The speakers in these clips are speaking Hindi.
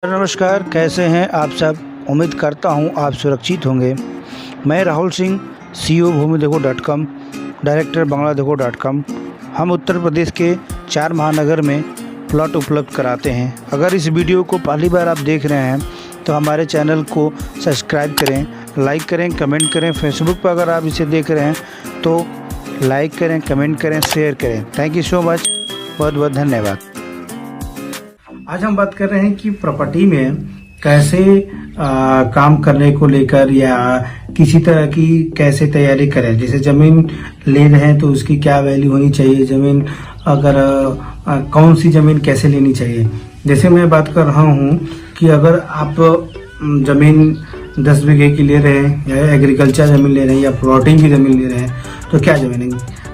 नमस्कार, कैसे हैं आप सब। उम्मीद करता हूं आप सुरक्षित होंगे। मैं राहुल सिंह, CEO भूमिदेखो.com, डायरेक्टर बांग्लादेखो.com। हम उत्तर प्रदेश के 4 महानगर में प्लॉट उपलब्ध कराते हैं। अगर इस वीडियो को पहली बार आप देख रहे हैं तो हमारे चैनल को सब्सक्राइब करें, लाइक करें, कमेंट करें। फेसबुक पर अगर आप इसे देख रहे हैं तो लाइक करें, कमेंट करें, शेयर करें। थैंक यू सो मच, बहुत बहुत धन्यवाद। आज हम बात कर रहे हैं कि प्रॉपर्टी में कैसे काम करने को लेकर या किसी तरह की कैसे तैयारी करें। जैसे जमीन ले रहे हैं तो उसकी क्या वैल्यू होनी चाहिए, जमीन अगर कौन सी जमीन कैसे लेनी चाहिए। जैसे मैं बात कर रहा हूँ कि अगर आप जमीन 10 बीघे की ले रहे हैं या एग्रीकल्चर जमीन ले रहे हैं या प्लॉटिंग की जमीन ले रहे हैं तो क्या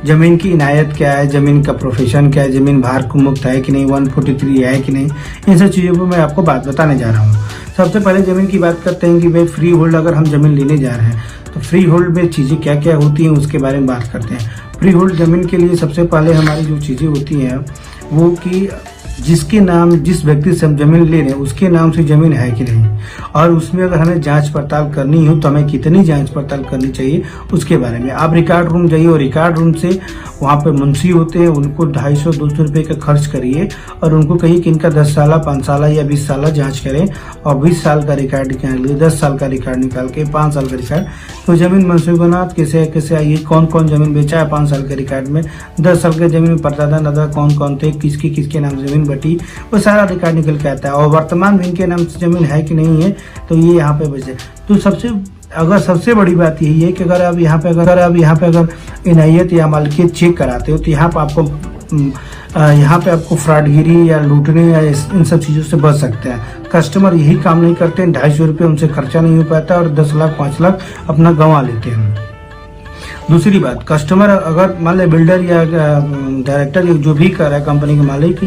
जमीन की इनायत क्या है, जमीन का प्रोफेशन क्या है, जमीन भार को मुक्त है कि नहीं, 143 है कि नहीं, इन सब चीज़ों पर मैं आपको बात बताने जा रहा हूँ। सबसे पहले जमीन की बात करते हैं कि भाई फ्री होल्ड अगर हम जमीन लेने जा रहे हैं तो फ्री होल्ड में चीज़ें क्या क्या होती हैं उसके बारे में बात करते हैं। फ्री होल्ड जमीन के लिए सबसे पहले हमारी जो चीज़ें होती हैं वो कि जिसके नाम, जिस व्यक्ति से हम जमीन ले रहे हैं उसके नाम से जमीन है कि नहीं, और उसमें अगर हमें जांच पड़ताल करनी हो तो हमें कितनी जांच पड़ताल करनी चाहिए उसके बारे में। आप रिकॉर्ड रूम जाइए और रिकॉर्ड रूम से वहाँ पे मुंशी होते हैं, उनको 250-200 रुपये का खर्च करिए और उनको कहिए कि इनका 10 साल, 5 साल या 20 साल जांच करें और 20 साल का रिकॉर्ड निकाल लिए, 10 साल का रिकॉर्ड निकाल के 5 साल का रिकॉर्ड, तो जमीन मनसूबात कैसे आई, कौन कौन जमीन बेचा है 5 साल के रिकॉर्ड में, 10 साल के जमीन में परदादा दादा कौन कौन थे, किसके नाम से जमीन बटी, वो सारा रिकॉर्ड निकल के आता है। और वर्तमान में इनके नाम से जमीन है कि नहीं है तो ये यहाँ पे बचे। तो सबसे बड़ी बात यही है कि अगर आप यहाँ पे अगर इनायत या मालिकियत चेक कराते हो तो यहाँ पे आपको फ्रॉडगिरी या लूटने या इन सब चीज़ों से बच सकते हैं। कस्टमर यही काम नहीं करते हैं, 250 रुपये उनसे खर्चा नहीं हो पाता और 10 लाख 5 लाख अपना गंवा लेते हैं। दूसरी बात, कस्टमर अगर मान लें बिल्डर या डायरेक्टर या जो भी कर रहा है, कंपनी के मालिक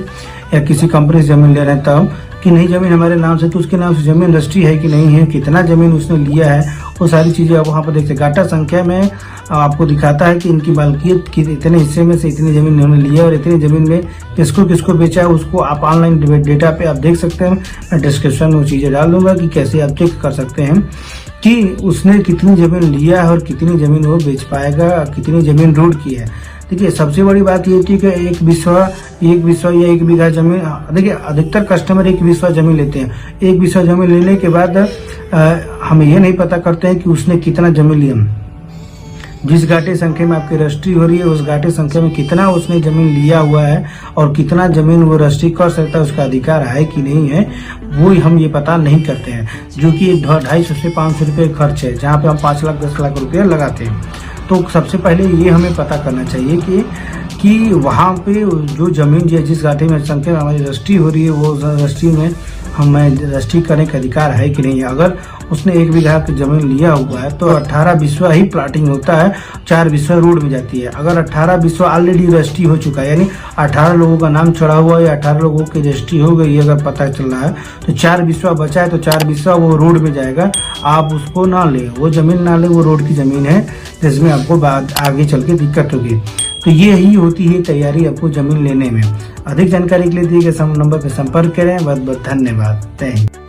या किसी कंपनी से जमीन ले रहे हैं तब कि नहीं जमीन हमारे नाम से, तो उसके नाम से जमीन रजिस्ट्री है कि नहीं है, कितना जमीन उसने लिया है, वो सारी चीज़ें आप वहाँ पर देखते हैं। गाटा संख्या में आपको दिखाता है कि इनकी मालकियत की इतने हिस्से में से इतनी जमीन उन्होंने लिया और इतनी जमीन में किसको बेचा है, उसको आप ऑनलाइन डेटा पे आप देख सकते हैं। मैं डिस्क्रिप्शन में वो चीज़ें डाल दूंगा कि कैसे आप चेक कर सकते हैं कि उसने कितनी जमीन लिया है और कितनी जमीन वो बेच पाएगा, कितनी जमीन रोड की है। देखिए सबसे बड़ी बात ये थी कि एक बिस्वा या 1 बीघा जमीन, देखिए अधिकतर कस्टमर 1 बिस्वा जमीन लेते हैं। 1 बिस्वा जमीन लेने के बाद हमें ये नहीं पता करते हैं कि उसने कितना जमीन लिया। जिस घाटे संख्या में आपकी रजिस्ट्री हो रही है उस घाटे संख्या में कितना उसने जमीन लिया हुआ है और कितना जमीन वो रजिस्ट्री कर सकता है, उसका अधिकार है कि नहीं है, वो हम ये पता नहीं करते हैं। जो कि 250 से 500 रुपये खर्च है, जहाँ पे हम 5 लाख 10 लाख रुपये लगाते हैं। तो सबसे पहले ये हमें पता करना चाहिए कि वहाँ पे जो जमीन जिस घाटे में संख्या में हमारी रजिस्ट्री हो रही है वो रजिस्ट्री में हमें रजिस्ट्री करने का अधिकार है कि नहीं है। अगर उसने 1 बीघा की जमीन लिया हुआ है तो 18 बिस्वा ही प्लाटिंग होता है, 4 बिस्वा रोड में जाती है। अगर 18 बिस्वा ऑलरेडी रजिस्ट्री हो चुका है, यानी 18 लोगों का नाम चढ़ा हुआ है या 18 लोगों की रजिस्ट्री हो गई है, अगर पता चल रहा है तो 4 बिस्वा बचा है तो 4 बिस्वा वो रोड में जाएगा। आप उसको ना ले, वो जमीन ना ले, वो रोड की जमीन है जिसमें आपको आगे चल के दिक्कत होगी। तो ये ही होती है तैयारी आपको जमीन लेने में। अधिक जानकारी के लिए दिए गए नंबर पर संपर्क करें। बहुत बहुत धन्यवाद। Thank you.